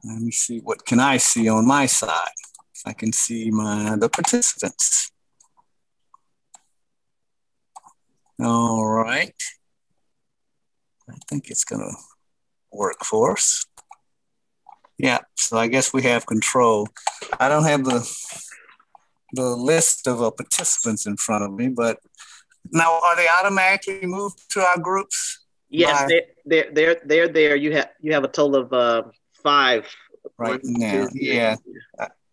Let me see, what can I see on my side? I can see the participants. All right. I think it's gonna work for us. Yeah, so I guess we have control. I don't have the list of participants in front of me, but now are they automatically moved to our groups? Yes, they're there. You have a total of 5 right 1, now. 2, 3. Yeah,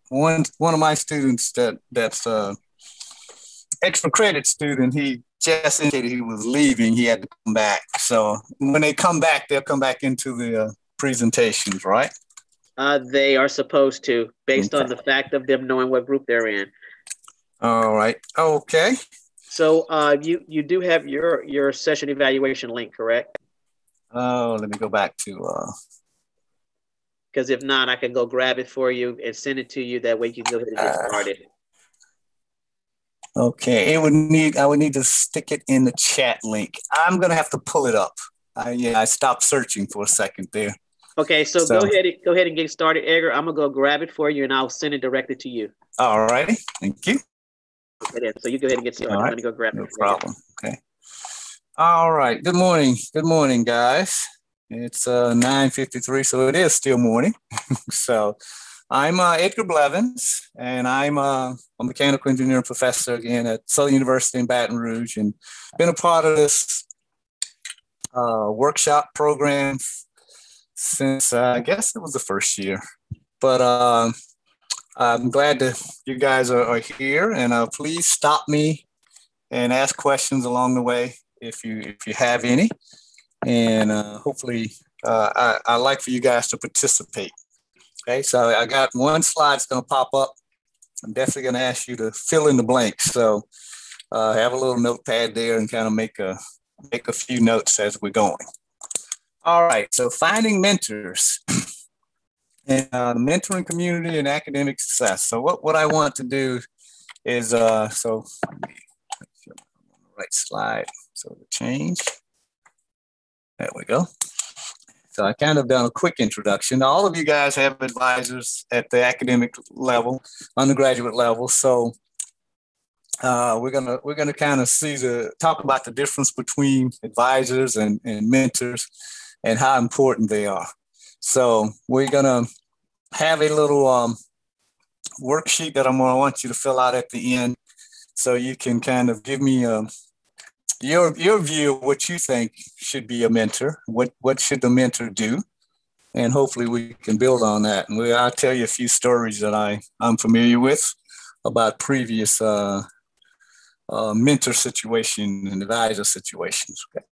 one of my students that's extra credit student. He just indicated he was leaving. He had to come back. So when they come back, they'll come back into the presentations, right? They are supposed to, based on the fact of them knowing what group they're in. All right. Okay. So you do have your session evaluation link, correct? Oh, let me go back to. Because if not, I can go grab it for you and send it to you. That way you can go ahead and get started. Okay, I would need to stick it in the chat link. I'm gonna have to pull it up. I stopped searching for a second there. Okay, so go ahead and get started, Edgar. I'm gonna go grab it for you, and I'll send it directly to you. All righty, thank you. Okay, so you go ahead and get started. All right. I'm gonna go grab it. No problem. Okay. All right. Good morning, guys. It's 9:53, so it is still morning. So I'm Edgar Blevins, and I'm a mechanical engineering professor again at Southern University in Baton Rouge, and been a part of this workshop program since I guess it was the first year. But I'm glad that you guys are here, and please stop me and ask questions along the way if you have any. And hopefully, I like for you guys to participate. Okay, so I got one slide that's going to pop up. I'm definitely going to ask you to fill in the blanks. So have a little notepad there and kind of make a few notes as we're going. All right, so finding mentors and the mentoring community and academic success. So what I want to do is, so let me make sure I'm on the right slide. So the change. There we go. So I kind of done a quick introduction. All of you guys have advisors at the academic level, undergraduate level. So we're gonna kind of talk about the difference between advisors and mentors and how important they are. So we're gonna have a little worksheet that I'm gonna want you to fill out at the end, so you can kind of give me your view of what you think should be a mentor. What should the mentor do? And hopefully we can build on that. And I'll tell you a few stories that I'm familiar with about previous mentor situation and advisor situations. Okay.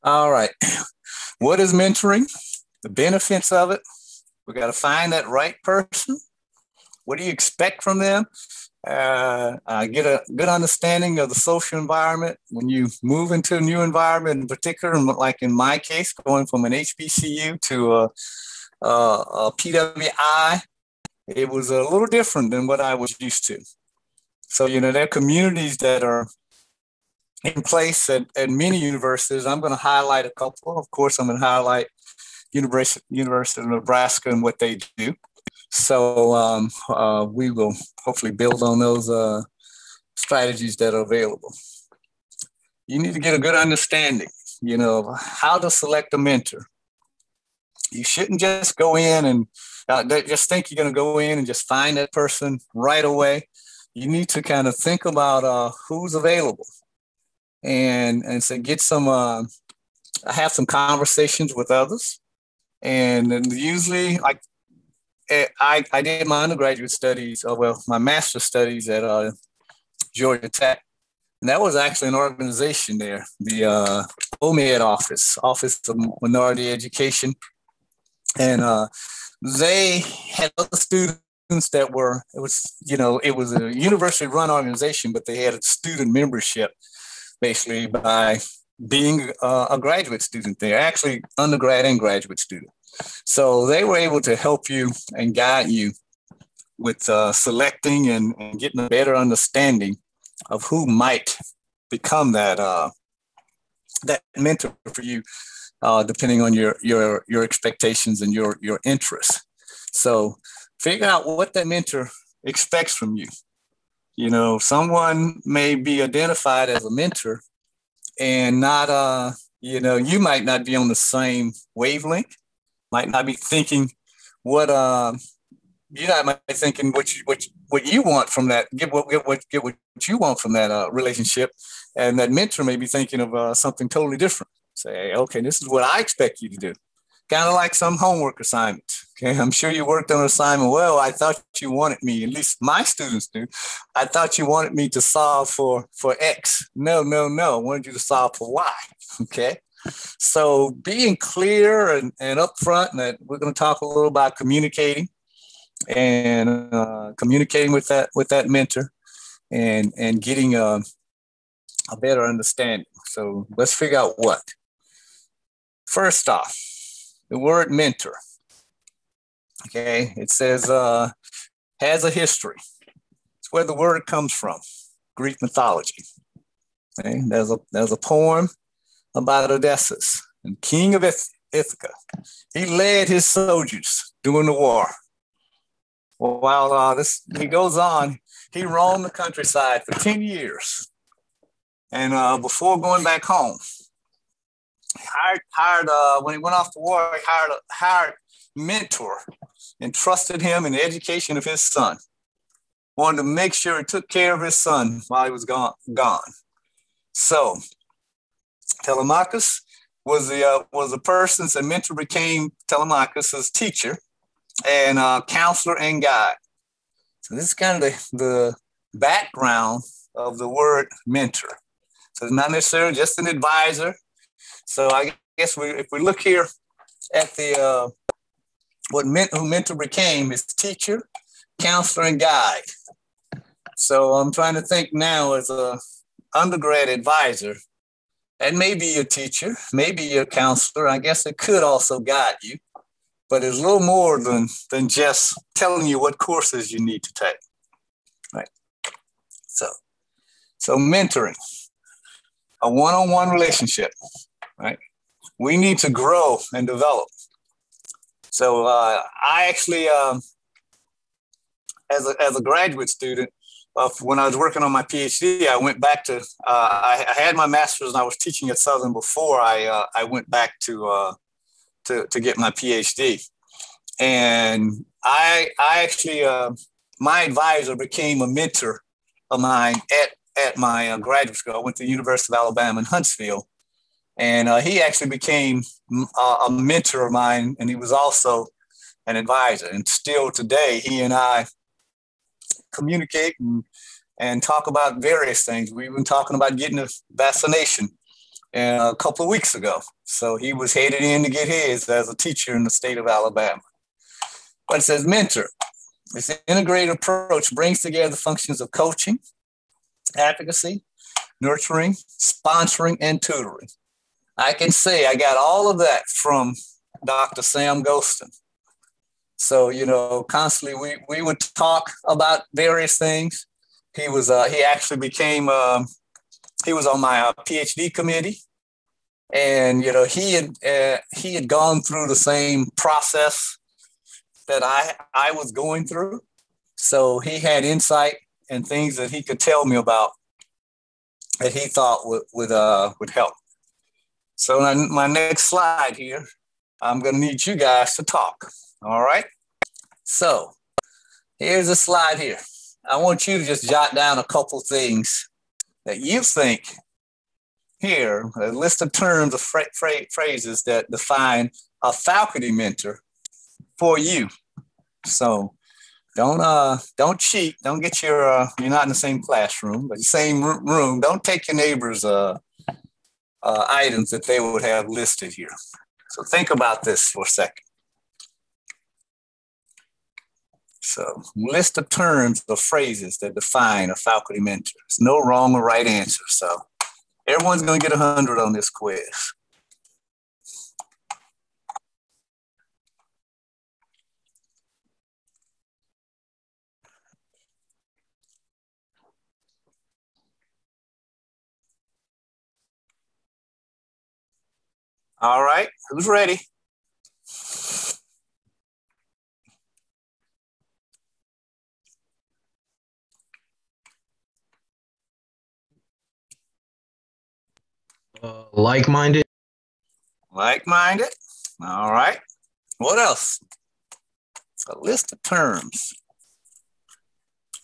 All right. What is mentoring? The benefits of it. We got to find that right person. What do you expect from them? Get a good understanding of the social environment when you move into a new environment, in particular, like in my case, going from an HBCU to a PWI, it was a little different than what I was used to. So, there are communities that are in place at many universities. I'm going to highlight a couple. Of course, I'm going to highlight University of Nebraska and what they do. So we will hopefully build on those strategies that are available. You need to get a good understanding, of how to select a mentor. You shouldn't just go in and just think you're going to go in and just find that person right away. You need to kind of think about who's available and so have some conversations with others. And usually, like, I did my undergraduate studies, my master's studies at Georgia Tech. And that was actually an organization there, the OMED Office of Minority Education. And they had other students that it was a university-run organization, but they had a student membership basically by being a graduate student there, actually undergrad and graduate student. So they were able to help you and guide you with selecting and getting a better understanding of who might become that that mentor for you, depending on your expectations and your interests. So figure out what that mentor expects from you. You know, someone may be identified as a mentor and not, you know, you might not be on the same wavelength, might not be thinking what you're not thinking what you want from that, get what you want from that relationship, and that mentor may be thinking of something totally different. Say, okay, this is what I expect you to do. Kind of like some homework assignments. Okay, I'm sure you worked on an assignment. Well, I thought you wanted me, at least my students do. I thought you wanted me to solve for X. No. I wanted you to solve for Y. Okay. So being clear and upfront, and that we're going to talk a little about communicating and communicating with that mentor and getting a better understanding. So let's figure out what. First off, the word mentor. Okay, it says has a history. It's where the word comes from, Greek mythology. Okay, there's a poem about Odysseus, and king of Ithaca. He led his soldiers during the war. While he goes on, he roamed the countryside for 10 years. And before going back home, hired when he went off to war, he hired a mentor and trusted him in the education of his son. Wanted to make sure he took care of his son while he was gone. So Telemachus was the person, so mentor became Telemachus' teacher and counselor and guide. So this is kind of the background of the word mentor. So it's not necessarily just an advisor. So I guess if we look here at the who mentor became, is teacher, counselor, and guide. So I'm trying to think now as a undergrad advisor, that may be your teacher, maybe your counselor. I guess it could also guide you, but it's a little more than just telling you what courses you need to take. Right. So mentoring, a one-on-one relationship, right? We need to grow and develop. So I actually, as a graduate student, when I was working on my PhD, I went back to, I had my master's and I was teaching at Southern before I went back to get my PhD. And I actually, my advisor became a mentor of mine at my graduate school. I went to the University of Alabama in Huntsville. And he actually became a mentor of mine, and he was also an advisor. And still today, he and I communicate and talk about various things. We've been talking about getting a vaccination a couple of weeks ago. So he was headed in to get his as a teacher in the state of Alabama. But it says mentor. This integrated approach brings together the functions of coaching, advocacy, nurturing, sponsoring, and tutoring. I can say I got all of that from Dr. Sam Golston. So, you know, constantly we would talk about various things. He actually became, he was on my PhD committee. And, you know, he had gone through the same process that I was going through. So he had insight and things that he could tell me about that he thought would help. So my next slide here, I'm going to need you guys to talk. All right. So here's a slide here. I want you to just jot down a couple things that you think here, a list of terms of phrases that define a faculty mentor for you. So don't cheat. Don't get you're not in the same classroom, but the same room. Don't take your neighbor's items that they would have listed here. So think about this for a second. So list of terms or phrases that define a faculty mentor. There's no wrong or right answer. So everyone's going to get 100 on this quiz. All right, who's ready? Like-minded. Like-minded. All right. What else? It's a list of terms.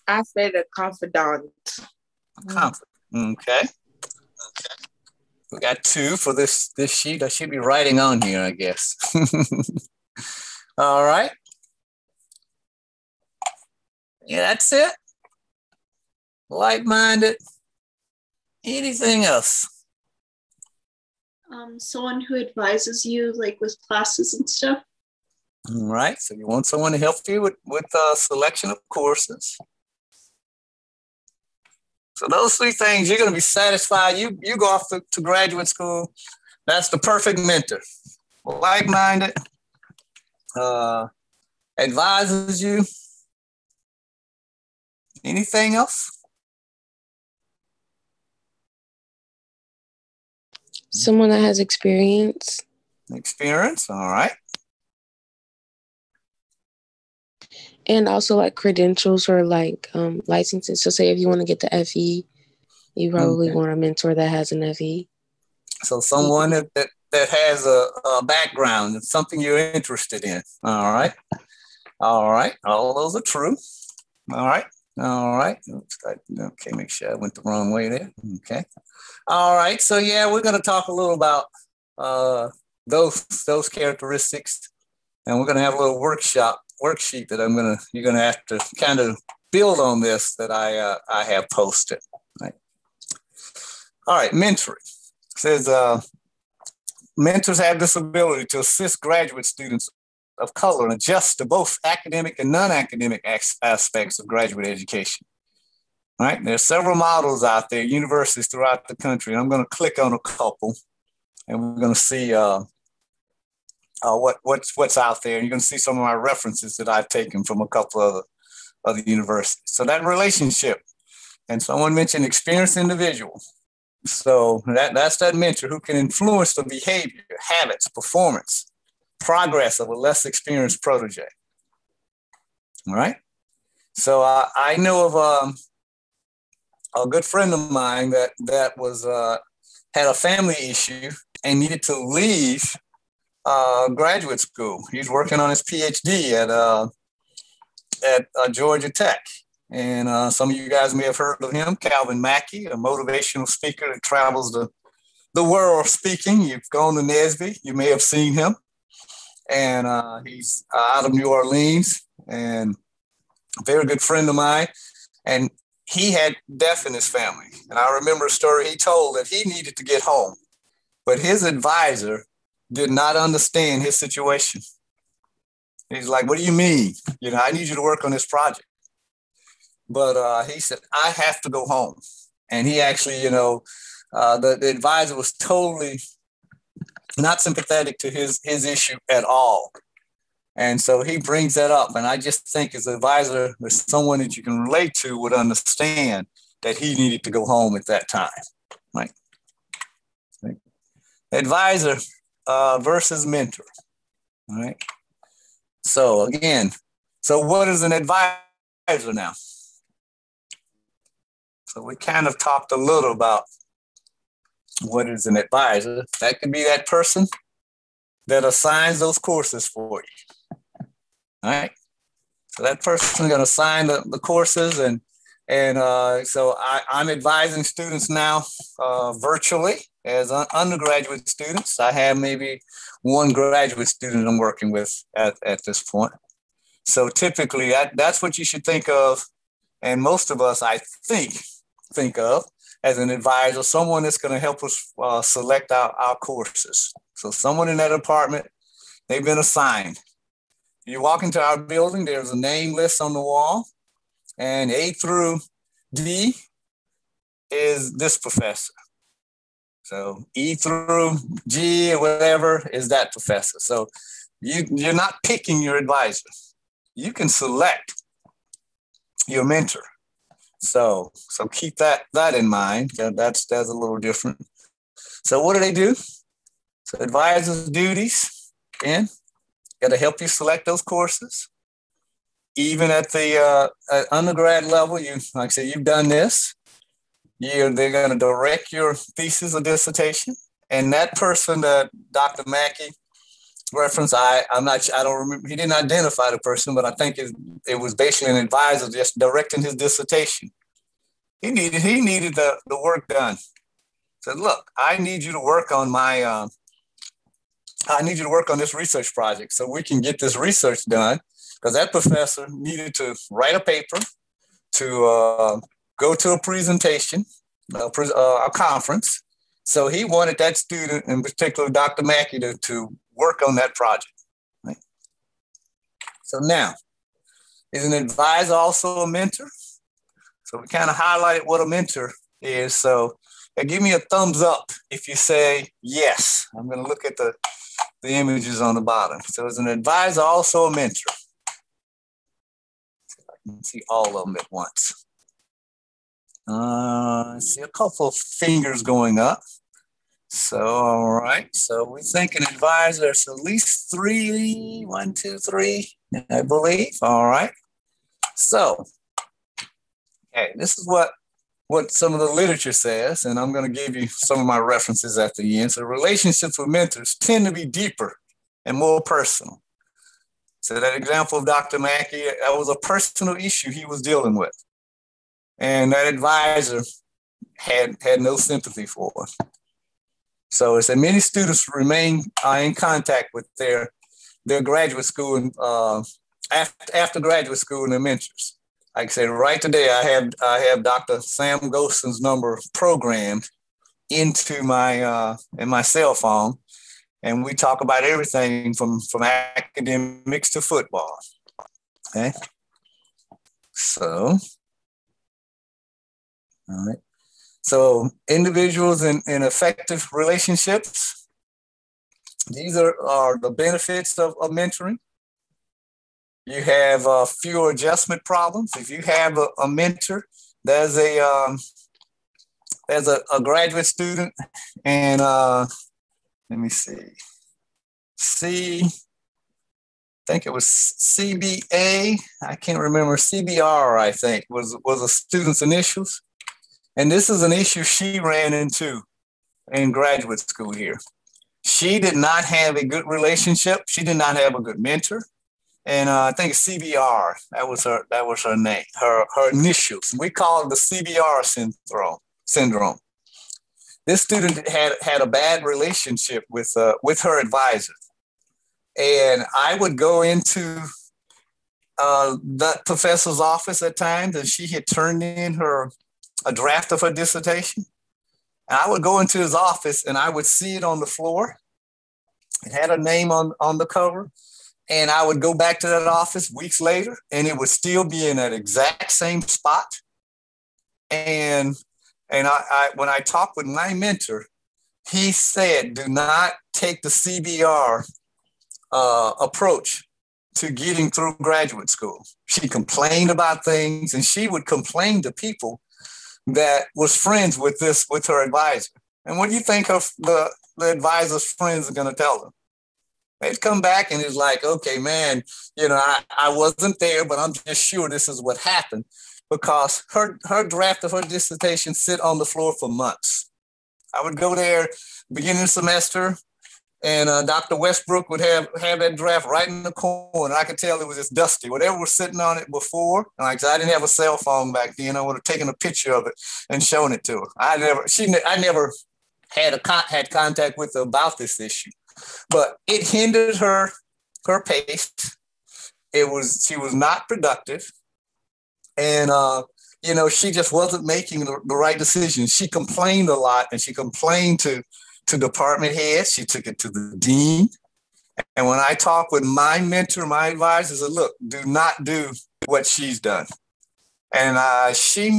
I said a confidant. Confidant. Okay. We got 2 for this sheet. I should be writing on here, I guess. All right. Yeah, that's it. Like-minded. Anything else? Someone who advises you, like with classes and stuff. All right. So you want someone to help you with selection of courses. So those 3 things, you're going to be satisfied. You go off to graduate school. That's the perfect mentor. Like-minded, advises you. Anything else? Someone that has experience. Experience, all right. And also like credentials or like licenses. So say if you want to get the FE, you probably want a mentor that has an FE. So someone that has a background, it's something you're interested in. All right. All right. All those are true. All right. All right. Okay, make sure I went the wrong way there. Okay. All right. So yeah, we're going to talk a little about those characteristics, and we're going to have a little worksheet that you're going to have to kind of build on this that I have posted. Right. All right. Mentoring. It says mentors have this ability to assist graduate students of color and adjust to both academic and non-academic aspects of graduate education. All right, there's several models out there, universities throughout the country. I'm going to click on a couple, and we're going to see what's out there. And you're going to see some of my references that I've taken from a couple of other universities. So that relationship, and someone mentioned experienced individual. So that's that mentor who can influence the behavior, habits, performance, progress of a less experienced protege. All right. So I know of a good friend of mine that was had a family issue and needed to leave graduate school. He's working on his PhD at Georgia Tech. And some of you guys may have heard of him, Calvin Mackey, a motivational speaker that travels the world speaking. You've gone to NSBE, you may have seen him. And he's out of New Orleans and a very good friend of mine. And he had death in his family. And I remember a story he told that he needed to get home, but his advisor did not understand his situation. He's like, what do you mean? I need you to work on this project. But he said, I have to go home. And he actually, the advisor was totally not sympathetic to his issue at all. And so he brings that up. And I just think as an advisor, there's someone that you can relate to would understand that he needed to go home at that time. Right? Advisor versus mentor. All right. So again, what is an advisor now? So we kind of talked a little about what is an advisor. That could be that person that assigns those courses for you. All right. So that person is going to assign the courses, and so I'm advising students now virtually as undergraduate students. I have maybe one graduate student I'm working with at this point. So typically that's what you should think of, and most of us, I think of as an advisor, someone that's going to help us select our courses. So someone in that department, they've been assigned. You walk into our building, there's a name list on the wall, and A through D is this professor. So E through G or whatever is that professor. So you're not picking your advisor. You can select your mentor. So keep that in mind. That's a little different. So what do? So advisor's duties, again, got to help you select those courses. Even at the undergrad level, like I said, you've done this. They're going to direct your thesis or dissertation. And that person that Dr. Mackey referenced, I don't remember, he didn't identify the person, but I think it was basically an advisor just directing his dissertation. He needed the work done. Said, look, I need you to work on this research project so we can get this research done, because that professor needed to write a paper, to go to a presentation, a conference. So he wanted that student, in particular Dr. Mackey, to work on that project. Right? So now, is an advisor also a mentor? So we kind of highlighted what a mentor is. So give me a thumbs up if you say yes. I'm going to look at the images on the bottom. So is an advisor also a mentor? I can see all of them at once. I see a couple of fingers going up. So, all right. So we think an advisor is at least 3, 1, 2, 3, I believe. All right. So, okay, this is what some of the literature says, and I'm going to give you some of my references at the end. So relationships with mentors tend to be deeper and more personal. So that example of Dr. Mackey, that was a personal issue he was dealing with. And that advisor had no sympathy for it. So it's that many students remain in contact with their graduate school and after graduate school and their mentors. Like I said, right today, I have Dr. Sam Golson's number programmed into my cell phone, and we talk about everything from academics to football. Okay, so all right. So individuals in effective relationships, these are the benefits of mentoring. You have fewer adjustment problems. If you have a mentor, there's a graduate student, and let me see, I think it was CBA. I can't remember, CBR. I think was a student's initials. And this is an issue she ran into in graduate school here. She did not have a good relationship. She did not have a good mentor. And I think CBR, that was her name, her initials. We call it the CBR syndrome. This student had a bad relationship with her advisor. And I would go into that professor's office at times, and she had turned in a draft of her dissertation. And I would go into his office and I would see it on the floor. It had her name on the cover. And I would go back to that office weeks later and it would still be in that exact same spot. And I when I talked with my mentor, he said, do not take the CBR approach to getting through graduate school. She complained about things, and she would complain to people that was friends with her advisor. And what do you think of the advisor's friends are going to tell them? They'd come back and it's like, okay, man, I wasn't there, but I'm just sure this is what happened, because her draft of her dissertation sit on the floor for months. I would go there beginning of the semester, and Dr. Westbrook would have that draft right in the corner. I could tell it was just dusty. Whatever was sitting on it before, and like I said, I didn't have a cell phone back then. I would have taken a picture of it and shown it to her. I never had contact with her about this issue, but it hindered her pace. She was not productive, and she just wasn't making the right decisions. She complained a lot, and she complained to department heads. She took it to the dean. And when I talked with my mentor, my advisor said, look, do not do what she's done. And she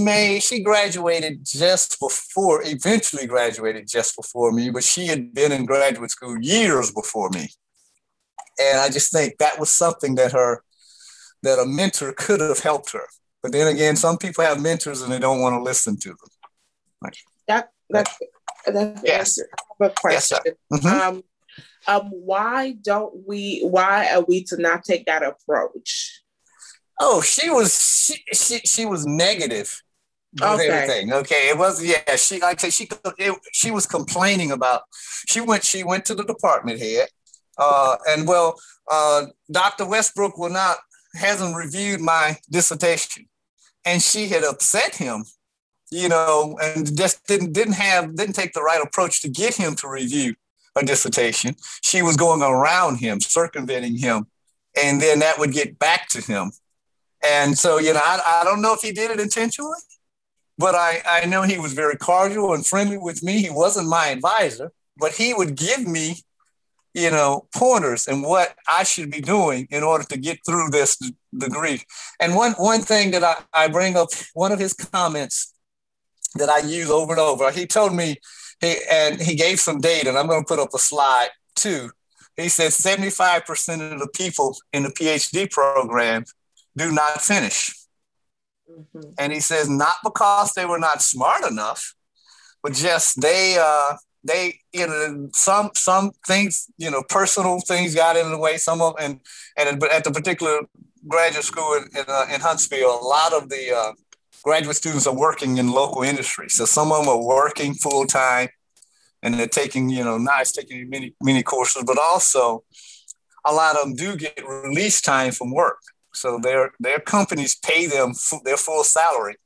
graduated eventually graduated just before me, but she had been in graduate school years before me. And I just think that was something that a mentor could have helped her. But then again, some people have mentors and they don't want to listen to them. That's yes. a question. Yes, sir. Why are we to not take that approach? Oh, she was negative with everything. Okay, it was she was complaining about. She went to the department head, Dr. Westbrook hasn't reviewed my dissertation, and she had upset him, and just didn't take the right approach to get him to review a dissertation. She was going around him, circumventing him, and then that would get back to him. And so, I don't know if he did it intentionally, but I know he was very cordial and friendly with me. He wasn't my advisor, but he would give me, pointers and what I should be doing in order to get through this degree. And one thing that I bring up, one of his comments that I use over and over, he told me, he gave some data, and I'm going to put up a slide too. He said 75% of the people in the PhD program do not finish. Mm-hmm. And he says, not because they were not smart enough, but just some things, personal things got in the way. Some of and at the particular graduate school in Huntsville, a lot of the graduate students are working in local industry. So some of them are working full time, and they're taking, taking many courses, but also a lot of them do get release time from work. So their companies pay them their full salary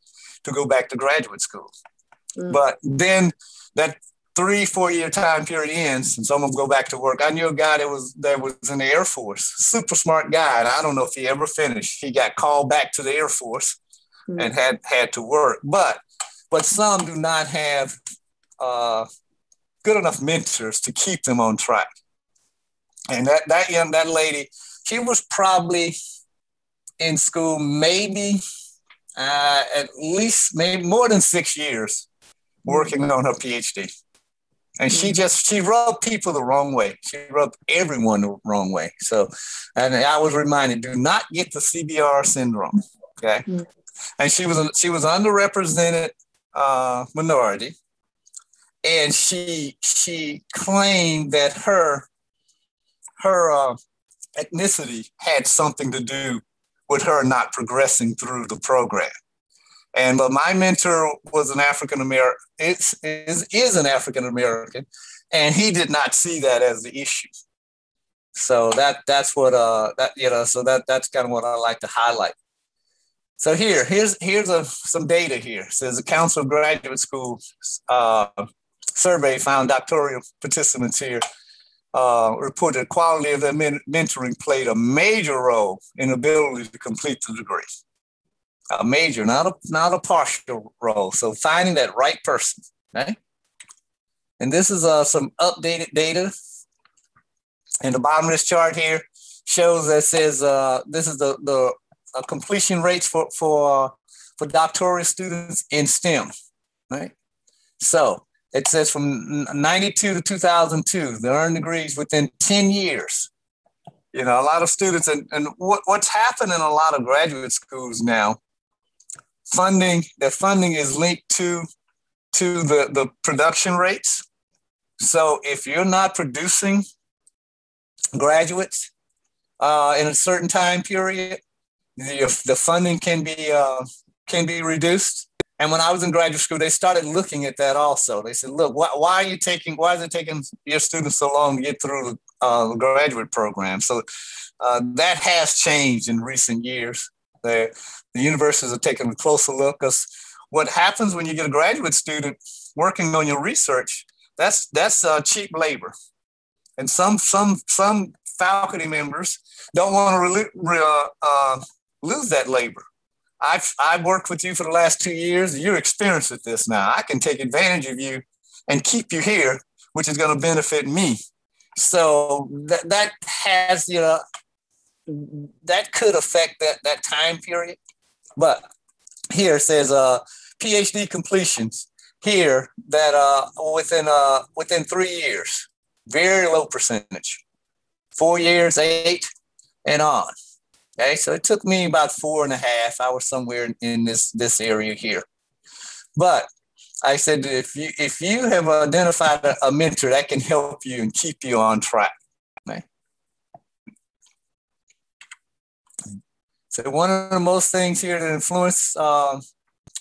to go back to graduate school. Mm. But then that 3-4 year time period ends, and some of them go back to work. I knew a guy that was in the Air Force, super smart guy, and I don't know if he ever finished. He got called back to the Air Force and had to work. But some do not have good enough mentors to keep them on track. And that lady, she was probably in school maybe at least maybe more than 6 years working on her PhD. And she rubbed people the wrong way. She rubbed everyone the wrong way. So, and I was reminded, do not get the CBR syndrome, okay? Mm-hmm. And she was underrepresented minority. And she claimed that her ethnicity had something to do with her not progressing through the program. But my mentor was an African American, is an African American, and he did not see that as the issue. So that's what that's kind of what I like to highlight. So here's some data here. It says the Council of Graduate Schools survey found doctoral participants here reported quality of their mentoring played a major role in ability to complete the degree. A major, not a partial role. So finding that right person, okay? And this is some updated data. And the bottom of this chart here shows that says this is the completion rates for doctoral students in STEM, right? So it says from 92 to 2002, they earned degrees within 10 years. A lot of students, and what's happened in a lot of graduate schools now, the funding is linked to the production rates. So if you're not producing graduates in a certain time period, the funding can be reduced. And when I was in graduate school, they started looking at that also. They said, look, why is it taking your students so long to get through the graduate program? So that has changed in recent years. The universities are taking a closer look, because what happens when you get a graduate student working on your research, that's cheap labor. And some faculty members don't want to lose that labor. I've worked with you for the last 2 years. You're experienced at this now. I can take advantage of you and keep you here, which is going to benefit me. So that has, that could affect that time period. But here it says PhD completions here that within 3 years, very low percentage, 4 years, 8 and on. Okay, so it took me about 4.5. I was somewhere in this area here. But I said, if you have identified a mentor that can help you and keep you on track, So one of the most things here that influence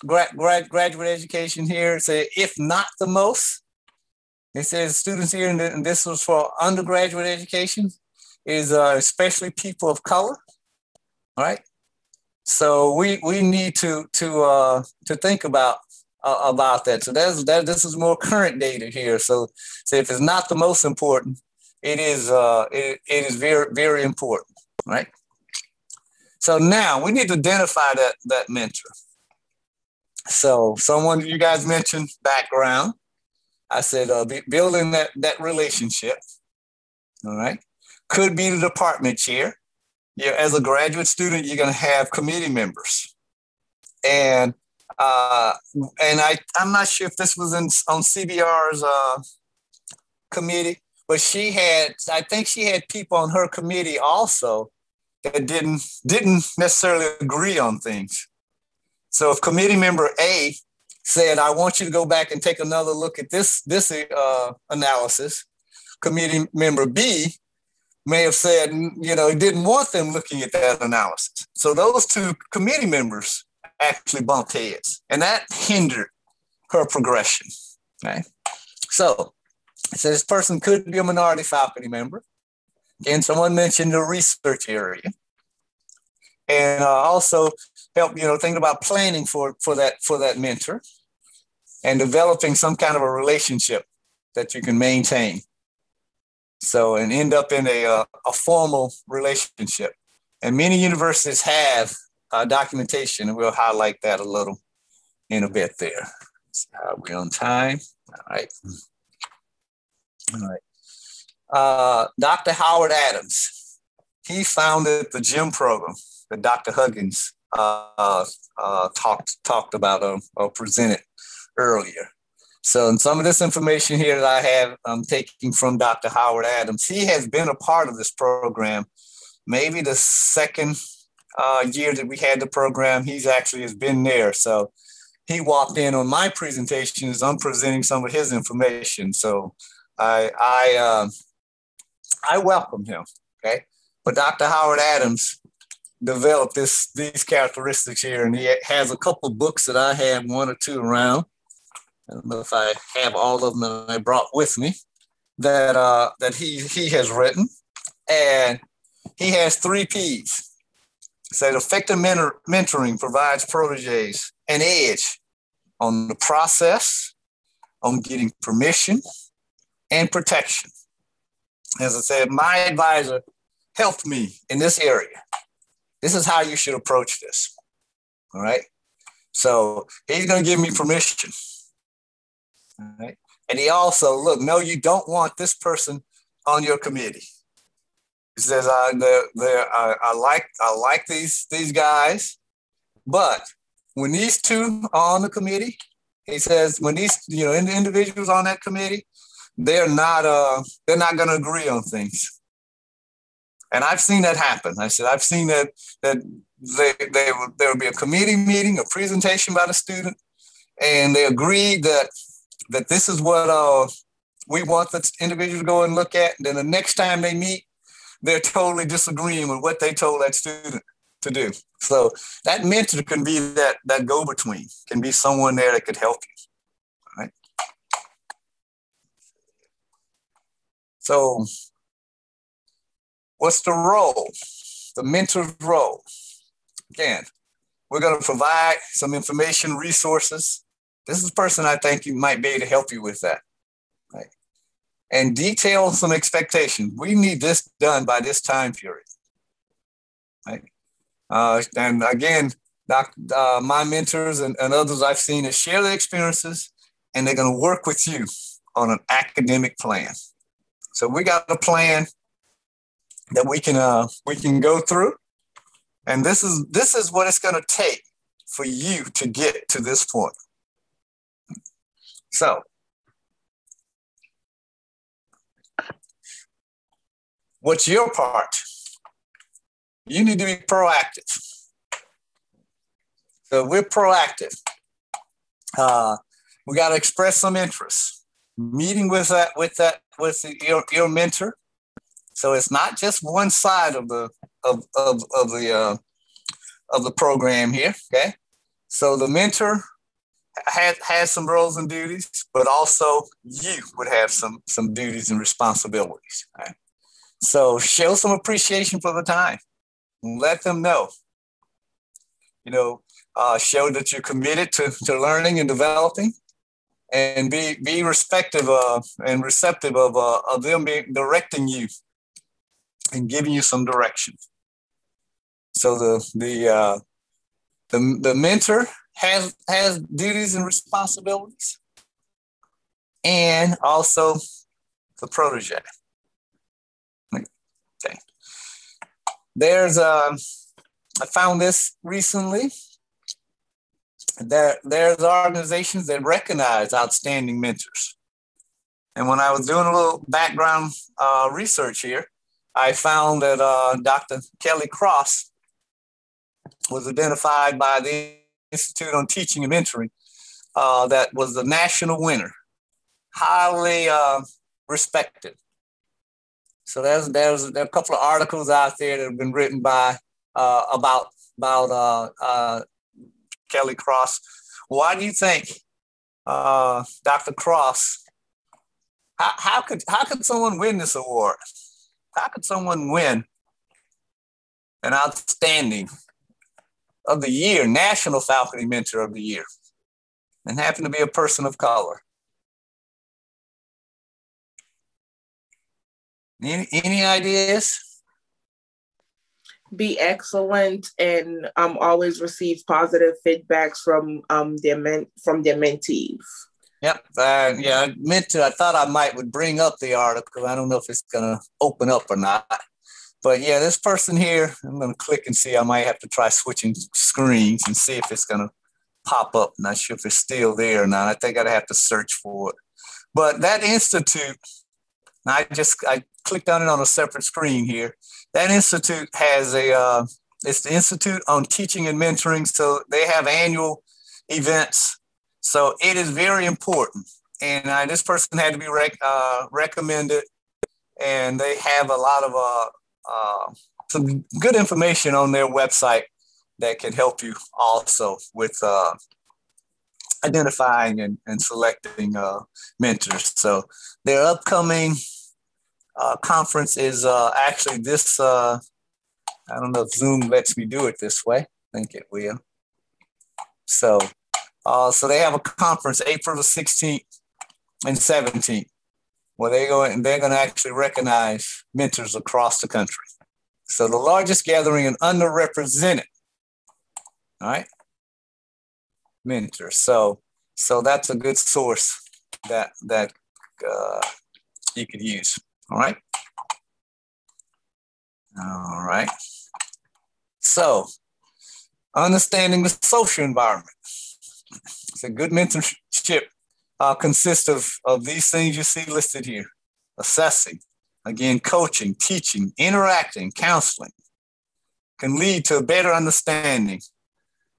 graduate education here, say if not the most, it says students here, and this was for undergraduate education, is especially people of color. All right. So we need to think about that. So this is more current data here. So if it's not the most important, it is very, very important, right? So now we need to identify that mentor. So someone you guys mentioned background. I said building that relationship. All right, could be the department chair. Yeah, as a graduate student, you're going to have committee members, and I'm not sure if this was on CBR's committee, but I think she had people on her committee also that didn't necessarily agree on things. So if committee member A said, I want you to go back and take another look at this analysis, committee member B may have said, didn't want them looking at that analysis. So those two committee members actually bumped heads, and that hindered her progression. Okay. So this person could be a minority faculty member. Again, someone mentioned the research area, and also help think about planning for that mentor and developing some kind of a relationship that you can maintain. So and end up in a formal relationship. And many universities have documentation, and we'll highlight that a little in a bit there. So we're on time. All right. Dr. Howard Adams, he founded the GEM program that Dr. Huggins talked about or presented earlier. So in some of this information here that I have, I'm taking from Dr. Howard Adams. He has been a part of this program, maybe the second year that we had the program. He's actually has been there. So he walked in on my presentation as I'm presenting some of his information. So I welcome him. Okay, but Dr. Howard Adams developed these characteristics here, and he has a couple of books that I have, one or two around. I don't know if I have all of them that I brought with me that he has written, and he has 3 Ps. It said effective mentoring provides proteges an edge on the process, on getting permission and protection. As I said, my advisor helped me in this area. This is how you should approach this. All right. So he's going to give me permission. All right. And he also, no, you don't want this person on your committee. He says, I like these guys, but when these two are on the committee, he says, when these individuals on that committee, they're not going to agree on things. And I've seen that happen. I said, I've seen that there will be a committee meeting, a presentation by the student, and they agreed that this is what we want the individual to go and look at. And then the next time they meet, they're totally disagreeing with what they told that student to do. So that mentor can be that go-between, can be someone there that could help you. All right. So what's the role? The mentor's role. Again, we're going to provide some information, resources. This is the person I think you might be able to help you with that. Right? And detail some expectations. We need this done by this time period. Right? And again, my mentors and others I've seen is share their experiences, and they're going to work with you on an academic plan. So we got a plan that we can go through, and this is what it's going to take for you to get to this point. So what's your part? You need to be proactive. So we're proactive. We got to express some interest. Meeting with your mentor. So it's not just one side of the of the program here, okay? So the mentor has some roles and duties, but also you would have some duties and responsibilities, right? So show some appreciation for the time. Let them know, show that you're committed to learning and developing, and be respective and receptive of them directing you and giving you some direction. So the mentor has duties and responsibilities, and also the protege. Okay. I found this recently. There's organizations that recognize outstanding mentors. And when I was doing a little background research here, I found that Dr. Kelly Cross was identified by the Institute on Teaching and Mentoring that was the national winner, highly respected. So there's a couple of articles out there that have been written by about Kelly Cross. Why do you think Dr. Cross? How could someone win this award? How could someone win an outstanding of the year, National Faculty Mentor of the Year, and happen to be a person of color? Any ideas? Be excellent and always receive positive feedbacks from their mentees. Yep. I thought I would bring up the article. I don't know if it's going to open up or not. But yeah, this person here, I'm going to click and see. I might have to try switching screens and see if it's going to pop up. Not sure if it's still there or not. I think I'd have to search for it. But that institute, I clicked on it on a separate screen here. That institute has it's the Institute on Teaching and Mentoring. So they have annual events. So it is very important. And this person had to be recommended. And they have a lot of some good information on their website that can help you also with identifying and selecting mentors. So their upcoming conference is actually this, I don't know if Zoom lets me do it this way. I think it will. So they have a conference April the 16th and 17th where they're going to actually recognize mentors across the country. So the largest gathering in underrepresented, all right, mentors. So that's a good source that you could use. All right. All right. So understanding the social environment. So good mentorship consists of these things you see listed here: assessing, again, coaching, teaching, interacting, counseling. Can lead to a better understanding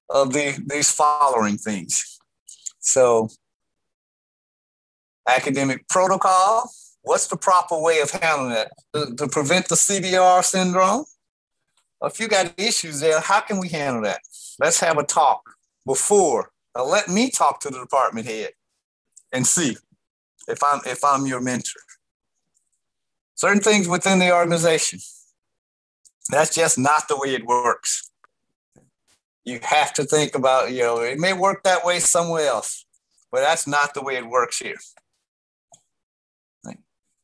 of these following things. So academic protocol. What's the proper way of handling that to prevent the CBR syndrome? If you got issues there, how can we handle that? Let's have a talk before. Let me talk to the department head and see if I'm your mentor. Certain things within the organization, that's just not the way it works. You have to think about, it may work that way somewhere else, but that's not the way it works here.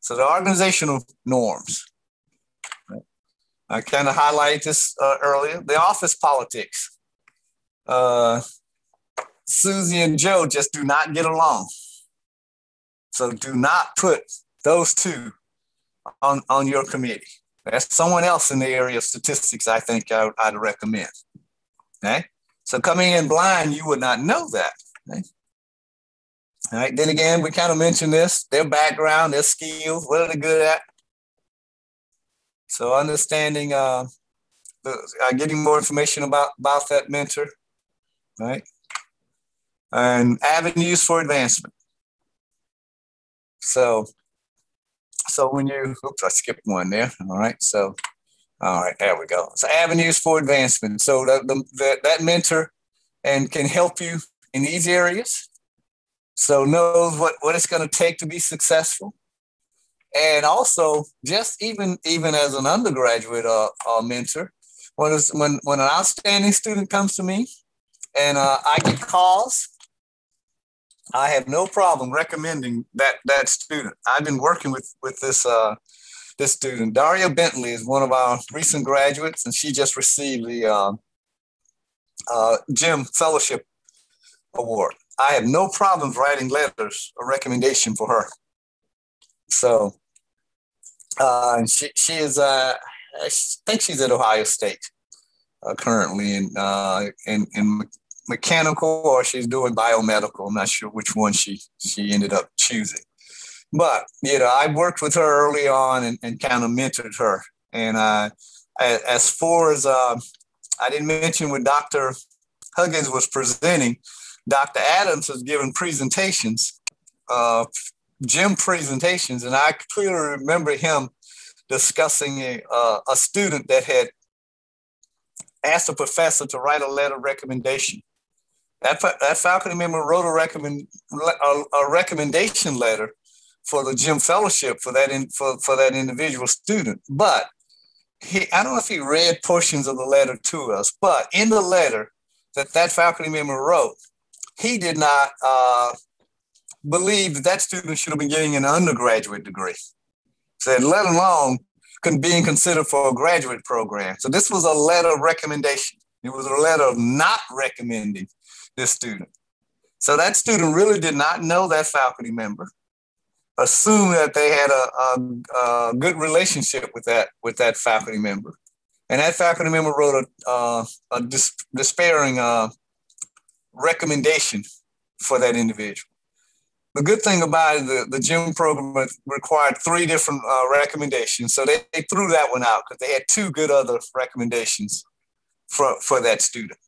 So the organizational norms. Right? I kind of highlighted this earlier. The office politics. Susie and Joe just do not get along. So do not put those two on your committee. That's someone else in the area of statistics I think I'd recommend. Okay? So coming in blind, you would not know that. Okay? All right. Then again, we kind of mentioned this, their background, their skills, what are they good at? So understanding, getting more information about that mentor, right? And avenues for advancement. So when I skipped one there. All right. So All right, there we go. So avenues for advancement. So that mentor and can help you in these areas. So knows what it's going to take to be successful. And also just even as an undergraduate mentor, when an outstanding student comes to me and I get calls, I have no problem recommending that student. I've been working with this student. Daria Bentley is one of our recent graduates, and she just received the Jim Fellowship Award. I have no problems writing letters of recommendation for her. So she is, I think she's at Ohio State currently in mechanical, or she's doing biomedical. I'm not sure which one she ended up choosing. But, I worked with her early on and kind of mentored her. And as far as, I didn't mention when Dr. Huggins was presenting, Dr. Adams was giving presentations, gym presentations, and I clearly remember him discussing a student that had asked a professor to write a letter of recommendation. That faculty member wrote a recommendation letter for the Jim Fellowship for that individual student. But I don't know if he read portions of the letter to us, but in the letter that faculty member wrote, he did not believe that student should have been getting an undergraduate degree. Said, let alone being considered for a graduate program. So this was a letter of recommendation. It was a letter of not recommending this student. So that student really did not know that faculty member, assumed that they had a good relationship with that faculty member. And that faculty member wrote a despairing recommendation for that individual. The good thing about it, the gym program required 3 different recommendations. So they threw that one out because they had 2 good other recommendations for that student.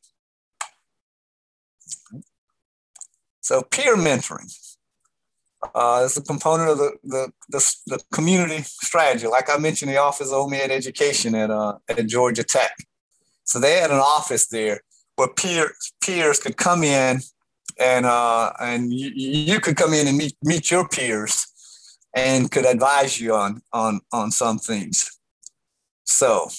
So peer mentoring is a component of the community strategy. Like I mentioned, the Office of OMED Education at Georgia Tech. So they had an office there where peers could come in and you could come in and meet your peers and could advise you on some things. So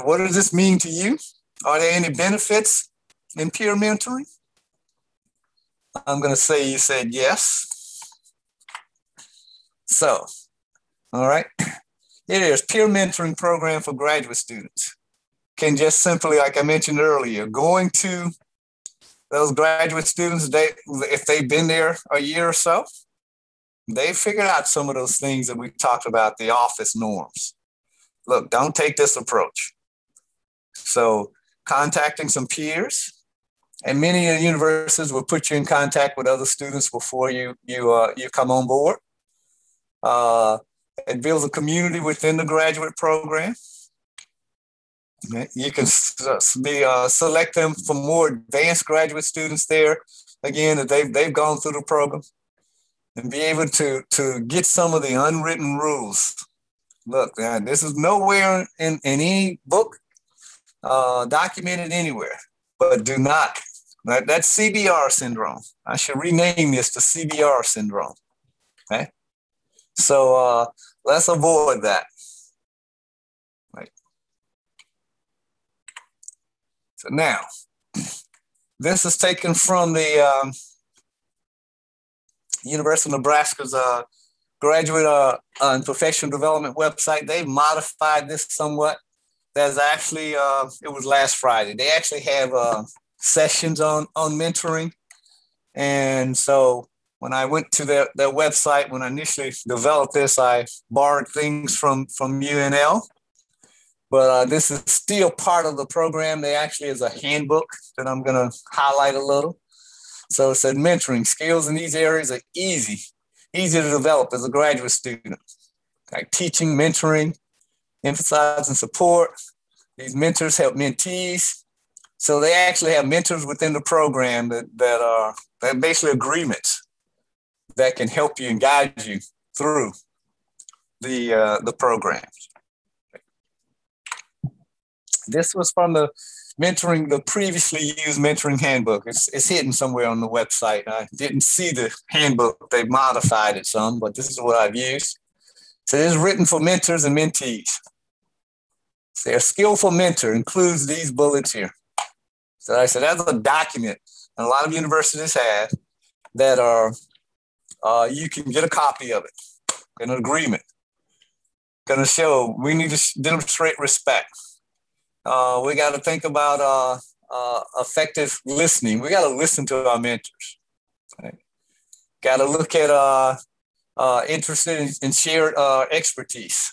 what does this mean to you? Are there any benefits in peer mentoring? I'm going to say you said yes. So, all right. It is peer mentoring program for graduate students. Can just simply, like I mentioned earlier, going to those graduate students, if they've been there a year or so, they figured out some of those things that we talked about, the office norms. Look, don't take this approach. So contacting some peers, and many of the universities will put you in contact with other students before you come on board. It builds a community within the graduate program. You can select them for more advanced graduate students there, again, that they've gone through the program, and be able to get some of the unwritten rules. Look, this is nowhere in any book documented anywhere, but do not. That's CBR syndrome. I should rename this to CBR syndrome. Okay, so let's avoid that. Right. So now, this is taken from the University of Nebraska's graduate and professional development website. They've modified this somewhat. There's actually, it was last Friday. They actually have sessions on mentoring. And so when I went to their website, when I initially developed this, I borrowed things from UNL. But this is still part of the program. There actually is a handbook that I'm going to highlight a little. So it said mentoring skills in these areas are easy to develop as a graduate student. Like teaching, mentoring, emphasizing support. These mentors help mentees. So they actually have mentors within the program that are basically agreements that can help you and guide you through the programs. This was from the previously used mentoring handbook. It's hidden somewhere on the website. I didn't see the handbook. They modified it some, but this is what I've used. So it is written for mentors and mentees. So a skillful mentor includes these bullets here. So I said, that's a document, and a lot of universities have that are, you can get a copy of it, an agreement. Going to show we need to demonstrate respect. We got to think about effective listening. We got to listen to our mentors. Right? Got to look at interested in shared expertise.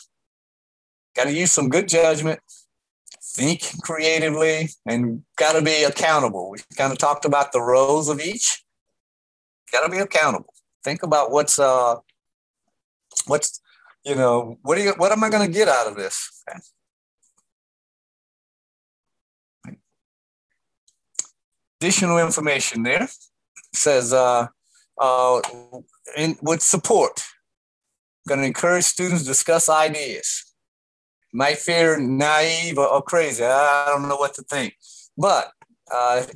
Got to use some good judgment, think creatively, and got to be accountable. We kind of talked about the roles of each. Got to be accountable. Think about what am I going to get out of this? Okay. Additional information there says with support, going to encourage students to discuss ideas. Might feel naive or crazy. I don't know what to think. But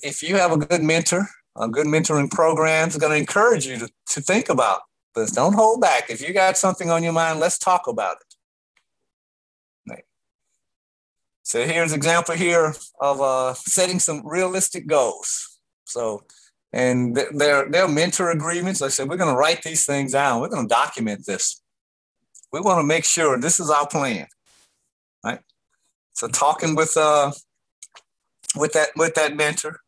if you have a good mentor, a good mentoring program is going to encourage you to think about this. Don't hold back. If you got something on your mind, let's talk about it. Right. So here's an example here of setting some realistic goals. So, and they're mentor agreements. Like I said, we're going to write these things down. We're going to document this. We want to make sure this is our plan. Right. So talking with that mentor,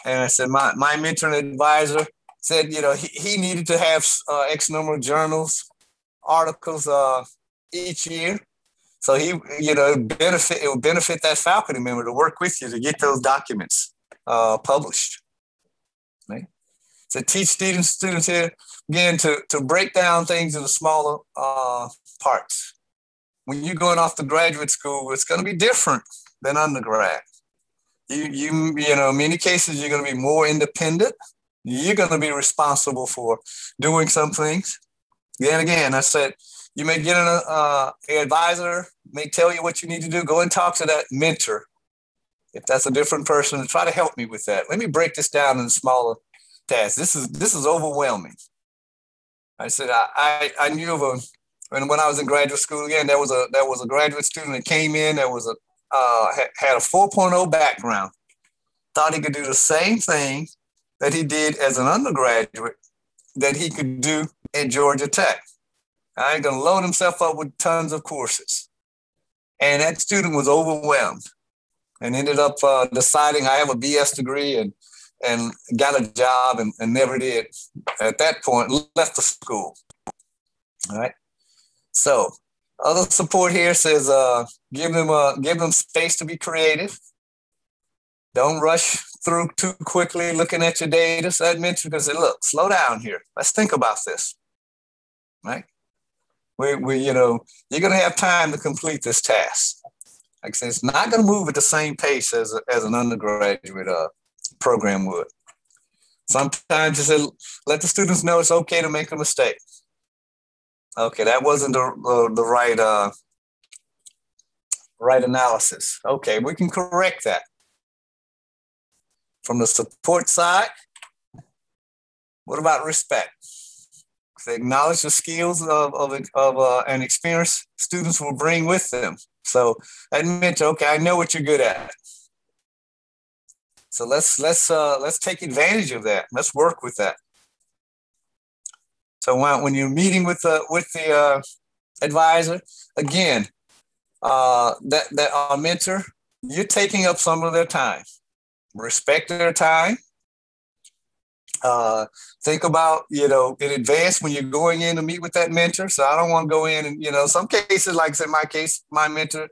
and I said my mentor and advisor said, he needed to have X number of journals, articles each year. So it would benefit that faculty member to work with you to get those documents published. Right. So teach students here again to break down things into smaller parts. When you're going off to graduate school, it's going to be different than undergrad. In many cases, you're going to be more independent. You're going to be responsible for doing some things. Then again, I said, you may get an advisor, may tell you what you need to do. Go and talk to that mentor. If that's a different person, and try to help me with that. Let me break this down into smaller tasks. This is overwhelming. I said, I knew of a, and when I was in graduate school, again, there was a graduate student that came in that was had a 4.0 background, thought he could do the same thing that he did as an undergraduate that he could do at Georgia Tech. I ain't gonna load himself up with tons of courses. And that student was overwhelmed and ended up deciding I have a BS degree and got a job and never did. At that point, left the school. All right. So other support here says give them space to be creative. Don't rush through too quickly looking at your data. So that mentor can say, look, slow down here. Let's think about this. Right? You're going to have time to complete this task. Like I said, it's not going to move at the same pace as an undergraduate program would. Sometimes you say, let the students know it's okay to make a mistake. Okay, that wasn't the right analysis. Okay, we can correct that. From the support side, what about respect? They acknowledge the skills of an experience students will bring with them. So admit, okay, I know what you're good at. So let's take advantage of that. Let's work with that. So when you're meeting with the advisor, again, that our mentor, you're taking up some of their time. Respect their time. Think about, in advance when you're going in to meet with that mentor. So I don't want to go in and, some cases, like I said, my case, my mentor,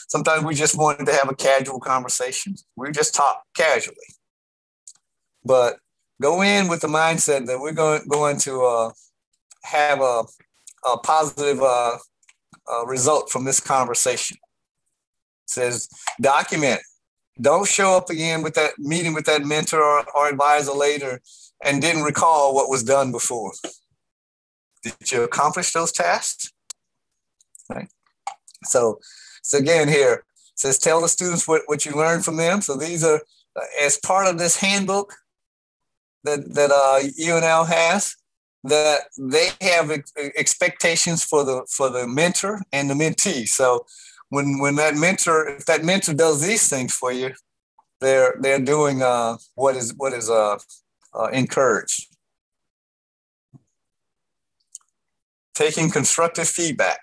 sometimes we just wanted to have a casual conversation. We just talk casually. But go in with the mindset that we're going to have a positive result from this conversation. It says document. Don't show up again with that meeting with that mentor or advisor later and didn't recall what was done before. Did you accomplish those tasks? Right. So again here, says, tell the students what you learned from them. So these are, as part of this handbook that UNL has, that they have expectations for the mentor and the mentee. So when that mentor, if that mentor does these things for you, they're doing what is encouraged. Taking constructive feedback.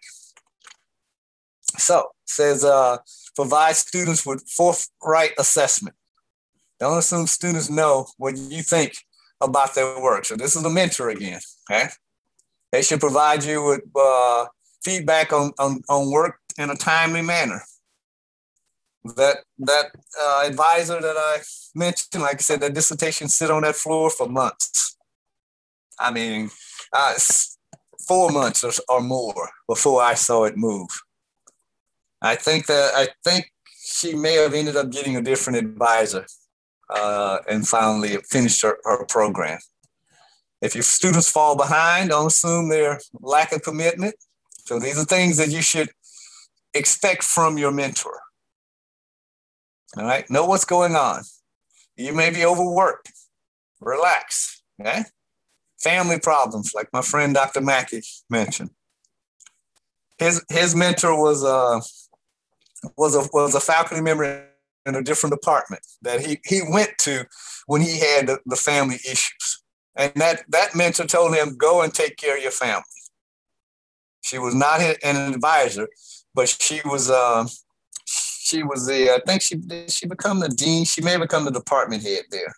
So says provide students with forthright assessment. Don't assume students know what you think about their work. So this is the mentor again. Okay, they should provide you with feedback on work in a timely manner. That advisor that I mentioned, like I said, that dissertation sit on that floor for months. I mean, 4 months or more before I saw it move. I think she may have ended up getting a different advisor and finally finished her program. If your students fall behind, don't assume their lack of commitment. So these are things that you should expect from your mentor. All right, know what's going on. You may be overworked. Relax. Okay. Family problems, like my friend Dr. Mackey mentioned. His mentor was a faculty member in a different department that he went to when he had the family issues, and that mentor told him, go and take care of your family. She was not an advisor, but she was the I think she become the dean. She may have become the department head there.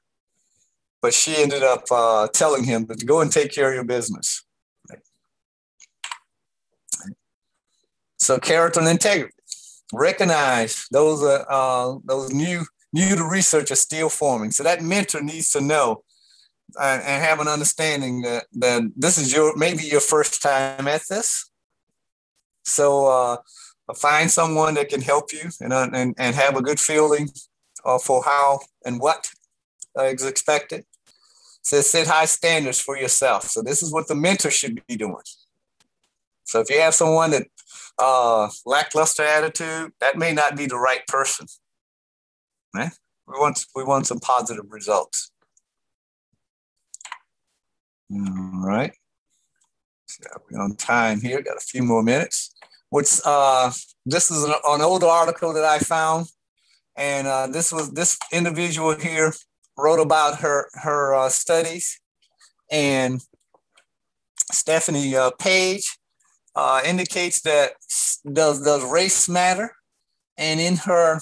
But she ended up telling him to go and take care of your business. So character and integrity. Recognize those new to research are still forming. So that mentor needs to know and have an understanding that this is maybe your first time at this. So find someone that can help you and have a good feeling for how and what is expected. Says set high standards for yourself. So this is what the mentor should be doing. So if you have someone that lackluster attitude, that may not be the right person. Right? We want some positive results. All right. So we're on time here. Got a few more minutes. This is an older article that I found, and this individual here wrote about her studies, and Stephanie Page indicates that does race matter, and in her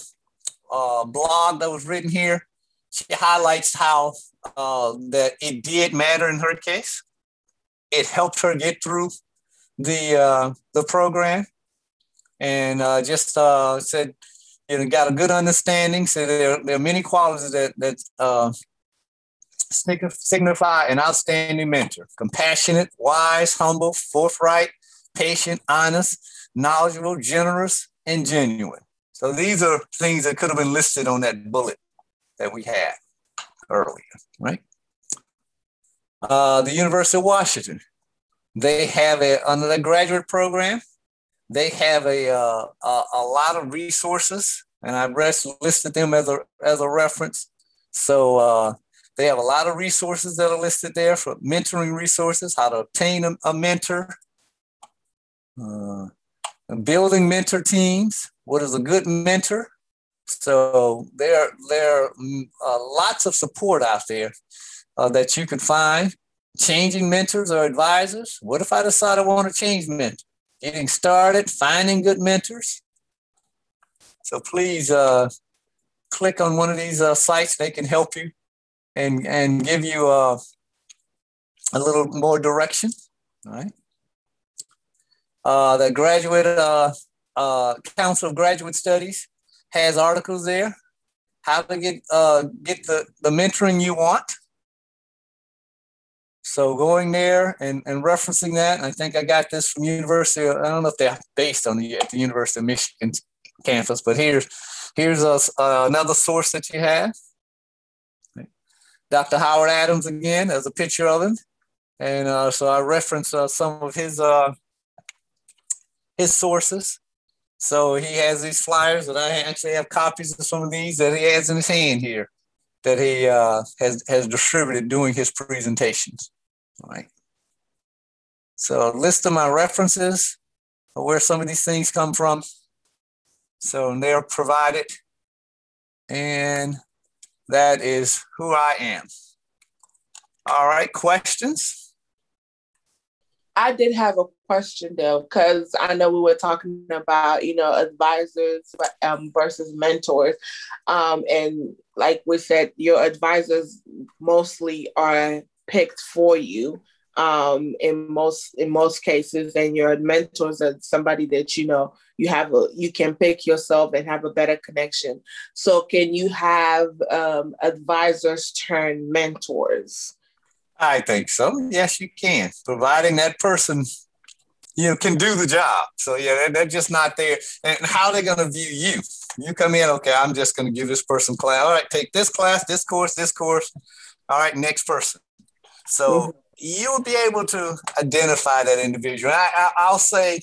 blog that was written here, she highlights how that it did matter in her case. It helped her get through the program, and just said, got a good understanding. So there are many qualities that signify an outstanding mentor: compassionate, wise, humble, forthright, patient, honest, knowledgeable, generous, and genuine. So these are things that could have been listed on that bullet that we had earlier, right? The University of Washington, they have under the graduate program, they have a lot of resources, and I've listed them as a reference. So they have a lot of resources that are listed there for mentoring resources, how to obtain a mentor, building mentor teams. What is a good mentor? So there are lots of support out there that you can find. Changing mentors or advisors. What if I decide I want to change mentor? Getting started, finding good mentors. So please click on one of these sites. They can help you and give you a little more direction. All right. The Graduate Council of Graduate Studies has articles there. How to get the mentoring you want. So going there and referencing that, I think I got this from University. I don't know if they're based at the University of Michigan campus, but here's another source that you have. Dr. Howard Adams again. There's a picture of him, and so I referenced some of his sources. So he has these flyers that I actually have copies of some of these that he has in his hand here that he has distributed during his presentations. All right. So a list of my references, where some of these things come from. So they're provided. And that is who I am. All right, questions? I did have a question though, because I know we were talking about, advisors versus mentors. And like we said, your advisors mostly are picked for you in most cases, and your mentors are somebody that you can pick yourself and have a better connection. So can you have advisors turn mentors? I think so. Yes, you can, providing that person, can do the job. So yeah, they're just not there. And how they're going to view you? You come in, okay, I'm just going to give this person class. All right, take this class, this course. All right, next person. So you will be able to identify that individual. I'll say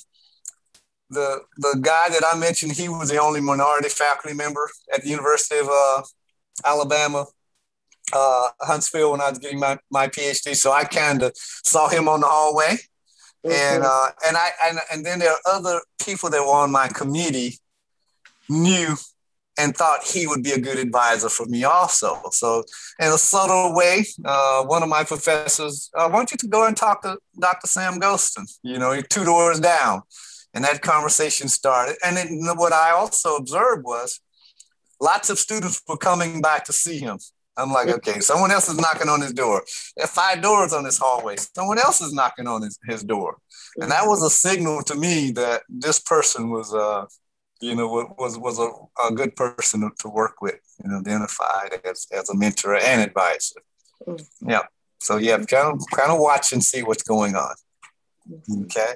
the guy that I mentioned, he was the only minority faculty member at the University of Alabama. Huntsville when I was getting my PhD, so I kind of saw him on the hallway, and then there are other people that were on my committee knew and thought he would be a good advisor for me also. So in a subtle way, one of my professors, I want you to go and talk to Dr. Sam Ghostin, you're 2 doors down, and that conversation started. And then what I also observed was lots of students were coming back to see him. I'm like, okay, someone else is knocking on his door. There are 5 doors on this hallway. Someone else is knocking on his door. And that was a signal to me that this person was, was a good person to work with, identified as a mentor and advisor. Yeah. So yeah, kind of watch and see what's going on. Okay.